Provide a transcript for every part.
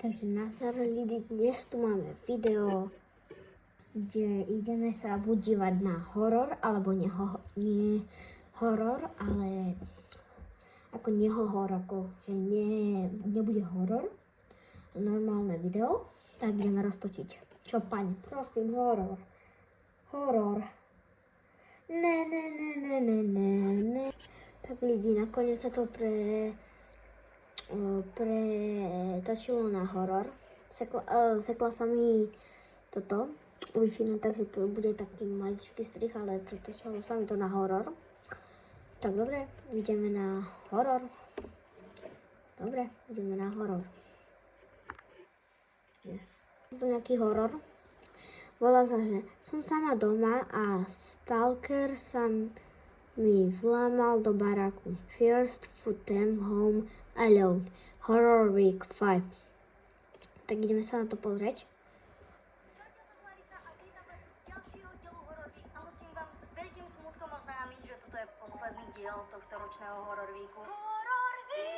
Takže nazdar lidi, dnes tu máme video, kde ideme sa buď dívať na horor, alebo nie horor, ale ako nehohor, ako že nebude horor, normálne video, tak ideme roztočiť. Čo pani, prosím, horor. Horor. Ne. Tak lidi, nakoniec sa to pretočilo na horor. Sekla sa mi toto Wi-Fi, takže to bude taký maličký strih, ale pretočilo sa mi to na horor. Tak dobre, ideme na horor. Dobre, ideme na horor. Yes. Tu nejaký horor. Volá sa, že som sama doma a stalker sa mi vlámal do baráku. First Futem Home Alone. Horror Week 5. Tak ideme sa na to pozrieť. Čaute, som Clarisa a vítam vás z ďalšieho dielu Horror Week a musím vám s veľkým smutkom oznámiť, že toto je posledný diel tohto ročného Horror Weeku. Horror Week!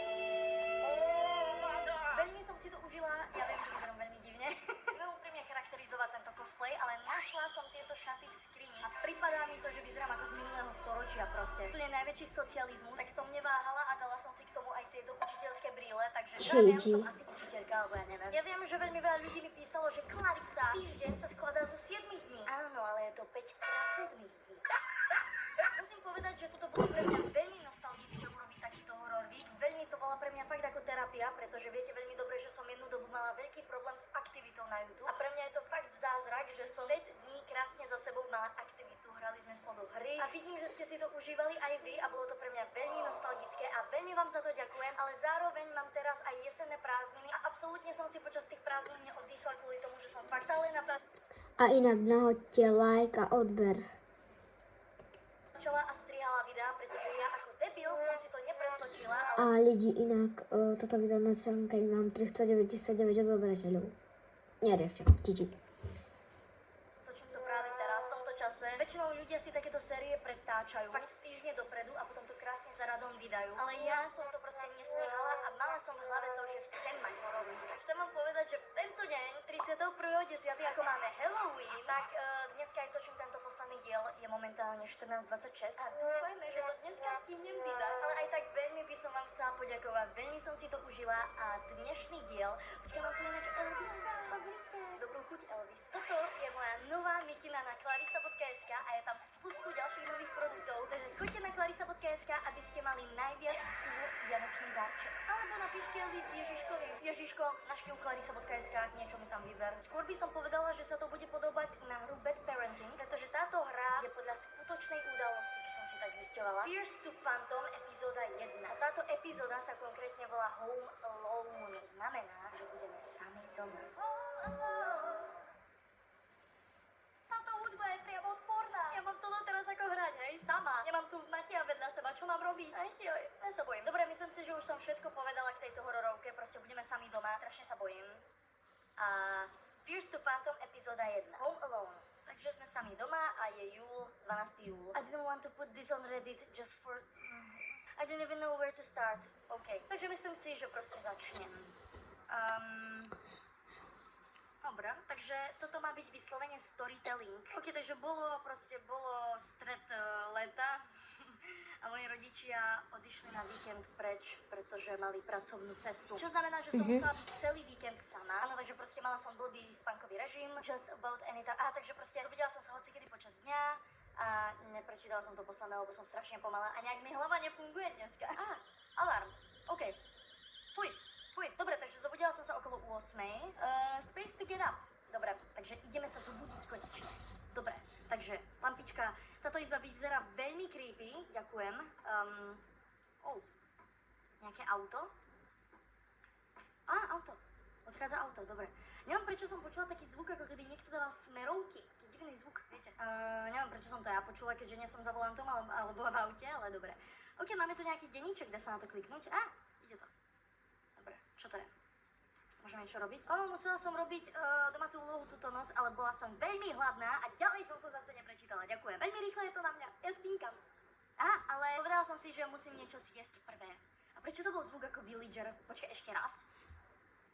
Veľmi som si to užila, ja viem, že vyzerám veľmi divne. Neviem úprimne charakterizovať tento cosplay, ale našla som tieto šaty v skrini a pripadá mi to, že vyzerám ako z minulého storočia proste. Úplne najväčší socializmus, tak som neváhala a dala som si k tomu aj tieto učiteľské brýle, takže ja viem, som asi učiteľka, alebo ja neviem. Ja viem, že veľmi veľa ľudí mi písalo, že Clarisa, týždeň sa skladá zo 7 dní. Áno, ale je to 5 pracovných dní. Musím povedať, že toto bolo pre mňa veľmi nostalgické urobiť takýto horror week. Veľmi to bola pre mňa fakt ako terapia, pretože viete veľmi dobre, že som jednu dobu mala veľký problém s aktivitou na YouTube. A pre mňa je to fakt zázrak, že som 5 dní krásne za sebou mala aktivitu. Hrali sme spolu hry a vidím, že ste si to užívali aj vy a bolo to pre mňa veľmi nostalgické a veľmi vám za to ďakujem, ale zároveň mám teraz aj jesenné prázdniny a absolútne som si počas tých prázdnin neoddychla kvôli tomu, že som fakt stále na A inak nahoďte like a odber. a strihala videa, pretože ja ako debil som si to nepretočila, ale A lidi, inak toto video na celom, keď mám 399 odobrateľov. Neriešte, GG. točím to práve teraz, v tomto čase. Väčšinou ľudia si takéto série pretáčajú fakt týždne dopredu a potom to krásne za radom vydajú. Ale ja som to proste nestíhala a mala som v hlave to, že chcem mať horor week. A chcem vám povedať, že v tento deň, 31.10., ako máme Halloween, tak dneska aj točím tento posledný diel, je momentálne 14:26 a dúfajme, že to dneska stihnem vydať. Ale aj tak veľmi by som vám chcela poďakovať, veľmi som si to užila a dnešný diel, počkaj, mám tu ináč Elvisa, pozrite. Dobrú chuť, Elvis. Toto je moja nová mikina na clarisa.sk a je tam spustu ďalších nových produktov, takže choďte na clarisa.sk, aby ste mali najviac cool vianočný darček. Alebo napíšte list Ježiškovi. Ježiško, navštív clarisa.sk, niečo mi tam vyber. Skôr by som povedala, že sa to bude podobať na hru Bad Parenting, pretože táto hra je podľa skutočnej udalosti, čo som si tak zisťovala. Fears to Phantom epizóda 1. A táto epizóda sa konkrétne volá Home Alone. To znamená, že budeme sami doma. Táto hudba je priamo odporná. Ja mám toto teraz ako hrať, hej, sama. Nemám tu Matia vedľa seba, čo mám robiť? Aj joj, ja sa bojím. Dobre, myslím si, že už som všetko povedala k tejto hororovke, proste budeme sami doma, strašne sa bojím. A Fears to Phantom epizóda 1. Home Alone. Takže sme sami doma a je júl, 12. júl. I didn't want to put this on Reddit just for... I don't even know where to start. OK, takže myslím si, že proste začnem. Dobre, takže toto má byť vyslovene storytelling. OK, takže bolo stred leta a moji rodičia odišli na víkend preč, pretože mali pracovnú cestu. Čo znamená, že som musela byť celý víkend sama. Áno, takže proste mala som blbý spánkový režim, just about any time. Takže proste zobudila som sa hocikedy počas dňa a neprečítala som to posledné, lebo som strašne pomalá a nejak mi hlava nefunguje dneska. Alarm. OK. Fuj, dobre, takže zobudila som sa okolo 8. Space to get up. Dobre, takže ideme sa zobudiť konečne. Dobre, takže lampička. Táto izba vyzerá veľmi creepy, ďakujem. Nejaké auto? Auto. Odchádza auto, dobre. Neviem, prečo som počula taký zvuk, ako keby niekto dával smerovky. Taký divný zvuk, viete. Neviem, prečo som to ja počula, keďže nie som za volantom alebo v aute, ale dobre. OK, máme tu nejaký denníček, dá sa na to kliknúť. Ide to. Dobre, čo to je? Môžem niečo robiť? Musela som robiť domácu úlohu túto noc, ale bola som veľmi hladná a ďalej som to zase neprečítala. Ďakujem. Veľmi rýchle je to na mňa. Ja spínkam. Ale povedala som si, že musím niečo zjesť prvé. A prečo to bol zvuk ako villager? Počkaj, ešte raz.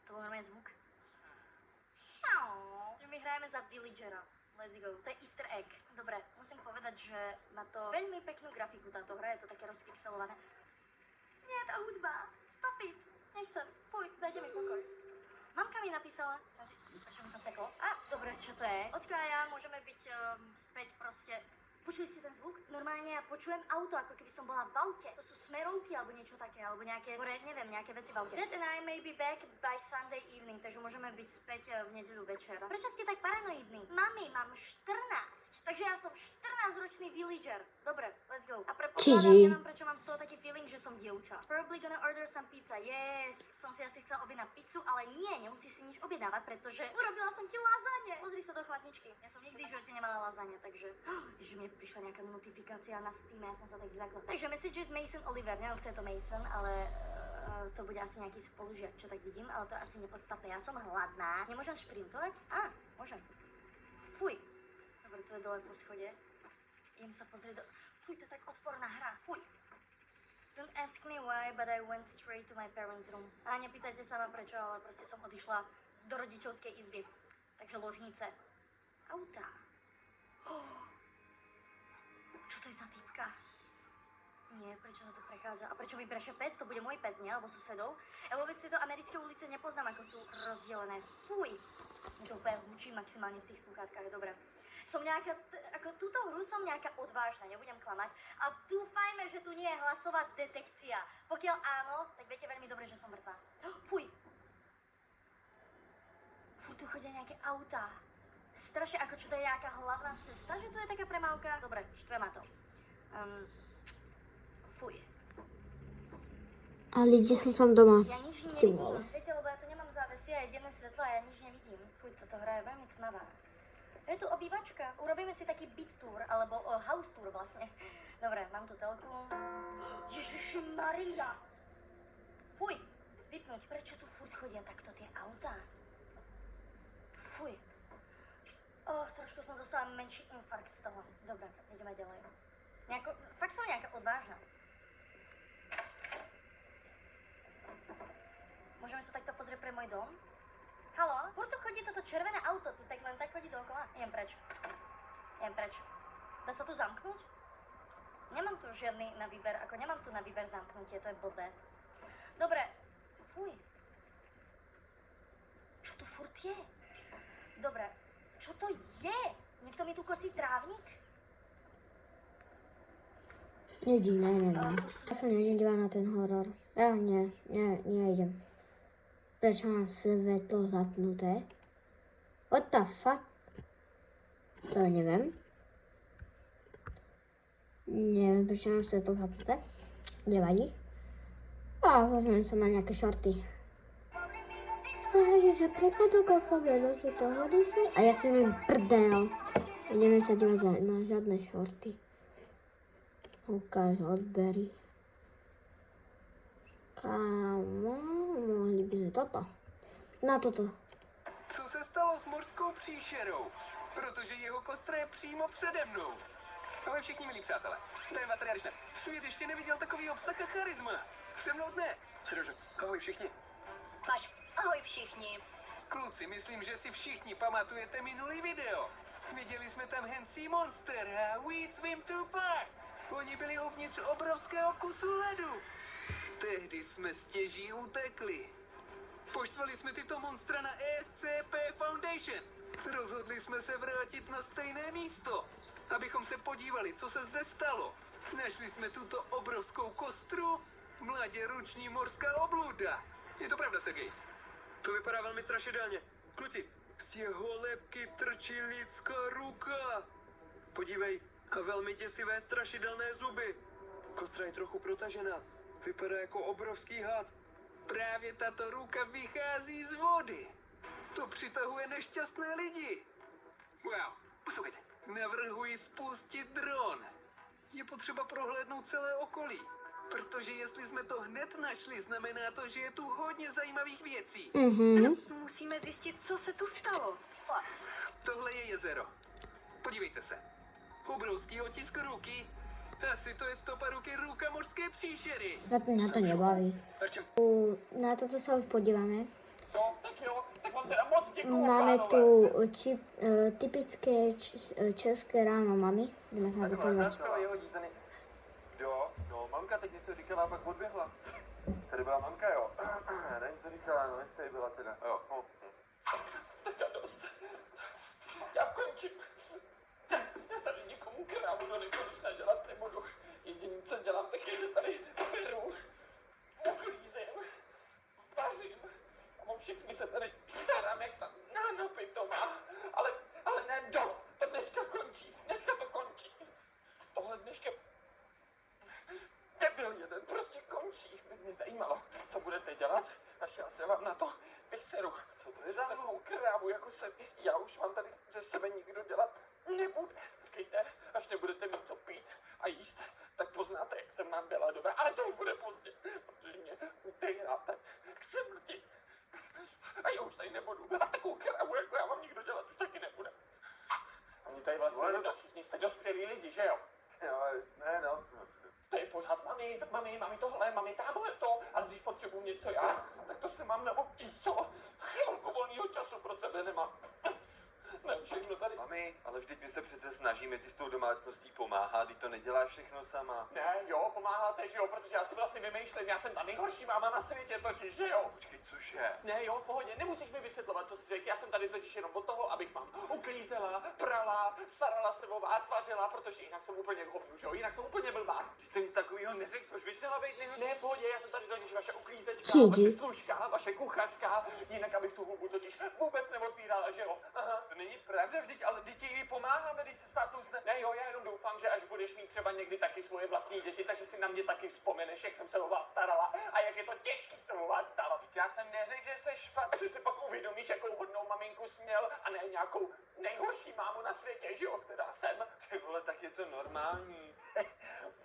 To bol normálne zvuk. hrajeme za villagera. Let's go. To je easter egg. Dobre, musím povedať, že má to veľmi peknú grafiku táto hra, je to také rozpixelované. Nie, tá hudba. Stop it. Nechcem. Fuj, dajte mi pokoj. Mamka mi napísala, prečo mi to seklo? Dobre, čo to je? Oťko a ja môžeme byť späť proste. Počuli ste ten zvuk? Normálne ja počujem auto, ako keby som bola v aute. To sú smerovky alebo niečo také, alebo nejaké, neviem, nejaké veci v aute. Dad and I may be back by Sunday evening, takže môžeme byť späť v nedeľu večer. Prečo ste tak paranoidní? Mami, mám 14, takže ja som 14-ročný villager. Dobre, let's go. A predpokladám, neviem, prečo mám z toho taký feeling, že som dievča. Probably gonna order some pizza, yes. Som si asi chcel objednať pizzu, ale nie, nemusíš si nič objednávať, pretože urobila som ti lazagne. Pozri sa do chladničky. Ja som nikdy v živote nemala lazagne, takže že mne prišla nejaká notifikácia na Steam, ja som sa tak zľakla. Takže messages Mason Oliver, neviem, kto je to Mason, ale to bude asi nejaký spolužiak, čo tak vidím, ale to je asi nepodstatné. Ja som hladná. Nemôžem šprintovať? Môžem. Fuj. Dobre, tu je dole po schode. Idem sa pozrieť do... Fuj, to je tak odporná hra. Fuj. Don't ask me why, but I went straight to my parents' room. A nepýtajte sa ma prečo, ale proste som odišla do rodičovskej izby. Takže ložnice. Autá. Čo to je za typka? Nie, prečo sa to prechádza? A prečo vybraše pes? To bude môj pes, nie? Alebo susedov? Ja vôbec tieto americké ulice nepoznám, ako sú rozdelené. Fuj! Mne to úplne hučí maximálne v tých sluchátkach, dobre. Som nejaká, ako túto hru som nejaká odvážna, nebudem klamať. A dúfajme, že tu nie je hlasová detekcia. Pokiaľ áno, tak viete veľmi dobre, že som mŕtva. Fuj! Fuj, tu chodia nejaké autá. Strašne, ako čo to je nejaká hlavná cesta, že tu je taká premávka. Dobre, štve ma to. Fuj. Ale kde som sám doma? Ja nič nevidím. Viete, lebo ja tu nemám závesie a je denné svetlo a ja nič nevidím. Fuj, táto hra je veľmi tmavá. Je tu obývačka. Urobíme si taký byt tour, alebo house tour vlastne. Dobre, mám tu telku. Ježišmaria. Fuj. Vypnúť. Prečo tu furt chodia takto tie autá? Fuj. Trošku som dostala menší infarkt z toho. Dobre, ideme ďalej. Fakt som nejaká odvážna. Môžeme sa takto pozrieť pre môj dom? Haló? Furt tu chodí toto červené auto, typek len tak chodí dookola. Idem preč. Dá sa tu zamknúť? Nemám tu žiadny na výber, nemám tu na výber zamknutie, to je blbé. Dobre. Fuj. Čo tu furt je? Dobre. Čo to je? Niekto mi tu kosí trávnik? Neviem. Ja sa nejdem dívať na ten horor. Ja nejdem. Prečo mám svetlo zapnuté? What the fuck? To neviem. Neviem, prečo mám svetlo zapnuté. Nevadí. A pozrieme sa na nejaké šorty. A ja som len prdel. Ideme sa dívať na žiadne šorty. Ukáž odbery. Kámo, mohli by sme toto. Na toto. Co se stalo s mořskou příšerou? Protože jeho kostra je přímo přede mnou. Ahoj všichni milí přátelé. To je vás tady Arišne. Svět ještě neviděl takový obsah a charisma. Se mnou dne. Seriože, ahoj všichni. Máš, ahoj všichni. Kluci, myslím, že si všichni pamatujete minulý video. Viděli jsme tam Hency Monster a We Swim Too Far. Oni byli uvnitř obrovského kusu ledu. Tehdy jsme stěží utekli. Poštvali jsme tyto monstra na ESCP Foundation. Rozhodli jsme se vrátit na stejné místo, abychom se podívali, co se zde stalo. Našli jsme tuto obrovskou kostru, mladě ruční morská obluda. Je to pravda, Sergej? To vypadá velmi strašidelně. Kluci, z jeho lebky trčí lidská ruka. Podívej, a velmi děsivé strašidelné zuby. Kostra je trochu protažená. Vypadá jako obrovský had. Právě tato ruka vychází z vody. To přitahuje nešťastné lidi. Wow, poslouchejte. Navrhuji spustit dron. Je potřeba prohlédnout celé okolí. Protože jestli jsme to hned našli, znamená to, že je tu hodně zajímavých věcí. Musíme zjistit, co se tu stalo. Tohle je jezero. Podívejte se. Obrovský otisk ruky. Asi to je stopa ruky ruka mořské příšery. Na to nebaví. Arčem, Na toto sa už podívame. No, tak jo, tak vám teda moc Máme tu typické české ráno mami. Jdeme se na to podívat. Jo, no, mamka teď něco říkala a pak odběhla. Tady byla mamka, jo. Nevím, co říkala, no, jestli tady byla teda. Jo, no. Tak a dost. Já končím. Já tady nikomu krávu do nekonečna dělat nebudu. Jediný, co dělám, tak je, že tady peru, uklízím, vařím. A mám všechny se tady starám, jak ta nánopy to má. Ale ne, dost. To dneska končí. Dneska to končí. Tohle dneška debil jeden prostě končí. Mě zajímalo, co budete dělat, až já se vám na to vyseru. Co to je za takovou krávu, jako jsem. Já už vám tady ze sebe nikdo dělat nebude. Počkejte, až nebudete mít co pít a jíst, tak poznáte, jak jsem vám byla dobrá. Ale to už bude pozdě, protože mě utejráte k smrti. A já už tady nebudu. A takovou krávu, jako já vám nikdo dělat už taky nebude. A mě tady vlastně no, všichni jste dospělí lidi, že jo? Jo, ne, no. To je pořád mami tohle, mami tamhle to, ale když potřebuji něco já, tak to se mám na obtížo. Chvilku volného času pro sebe nemám. Ne, všechno tady. Mami, ale vždyť my se přece snažíme ti s tou domácností pomáhat, ty to neděláš všechno sama. Ne, jo, pomáháte, že jo, protože já si vlastně vymýšlím, já jsem ta nejhorší máma na světě totiž, že jo. Počkej, cože? Ne, jo, v pohodě, nemusíš mi vysvětlovat, co jsi řekl, já jsem tady totiž jenom od toho, abych vám uklízela, prala, starala se o vás, vařila, protože jinak jsem úplně k hovnu, že jo, jinak jsem úplně blbá. Ty jsi nic takového neřekl, proč bys měla být nejhorší? Ne, v pohodě, já jsem tady totiž vaše uklízečka, Gigi. vaše služka, vaše kuchařka, jinak abych tu hubu totiž vůbec neotvírala, že jo. Aha. To není pravda, vždyť, ale děti jí pomáháme, když se státu zne... Ne, jo, já jenom doufám, že až budeš mít třeba někdy taky svoje vlastní děti, takže si na mě taky vzpomeneš, jak jsem se o vás starala a jak je to těžké se o vás starat. Já jsem neřekl, že jsi špatný. A že si pak uvědomíš, jakou hodnou maminku jsi měl a ne nějakou nejhorší mámu na světě, že jo, která jsem. Ty vole, tak je to normální.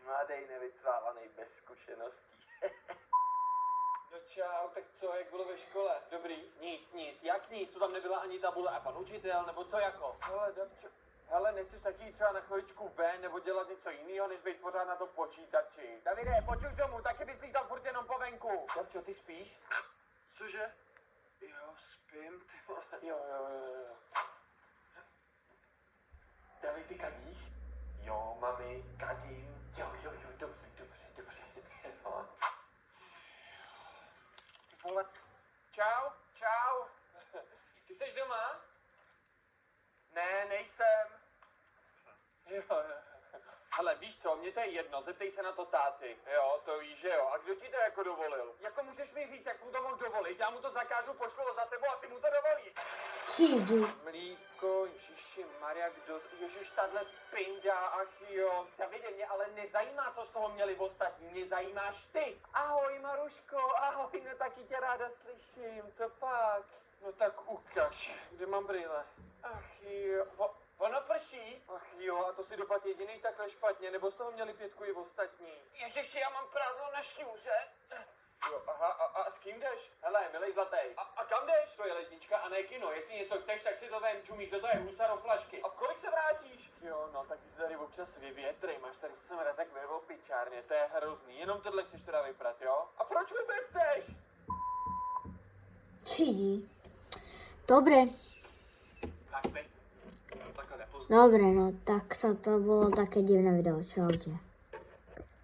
Mladej, nevycvávaný, bez zkušeností. No čau, tak co, jak bylo ve škole? Dobrý? Nic, jak nic, to tam nebyla ani tabule a pan učitel, nebo co jako? Hele, Davčo, Hele, nechceš taky jít třeba na chviličku ven, nebo dělat něco jiného, než být pořád na tom počítači? Davide, pojď už domů, taky bys lítal furt jenom po venku. Davčo, ty spíš? cože? Jo, spím, ty vole. Jo. David, ty kadíš? Jo, mami, kadím. Jo, dobře. Ty vole. Čau. Ty jsi doma? Ne, nejsem. Jo. Hele, víš co, mně to je jedno, zeptej se na to táty. Jo, to víš, že jo. A kdo ti to jako dovolil? Jako můžeš mi říct, jak mu to mohl dovolit? Já mu to zakážu, pošlu ho za tebou a ty mu to dovolíš. Gigi. Mlíko, Ježiši Maria, kdo... Ježiš, tahle pinda, ach jo. Davide, mě ale nezajímá, co z toho měli ostatní, mě zajímáš ty. Ahoj, Maruško, ahoj, no taky tě ráda slyším, co pak? No tak ukaž, kde mám brýle? Ach jo, ono prší? Ach jo, a to si dopad jediný takhle špatně, nebo z toho měli 5 i ostatní? Ježiši, já mám prádlo na šňůře. Jo, aha, a s kým jdeš? Hele, milej zlatej. A kam jdeš? To je lednička a ne kino. Jestli něco chceš, tak si to vem, čumíš, do toho je husaro flašky. A v kolik se vrátíš? Jo, no, tak si tady občas vyvětrej, máš tady semra tak ve opičárně, to je hrozný. Jenom tohle chceš teda vyprat, jo? A proč vůbec jdeš? Gigi. Dobre. Tak teď. Takhle nepoznám. Dobre, no tak to bolo také divné video. Čaute.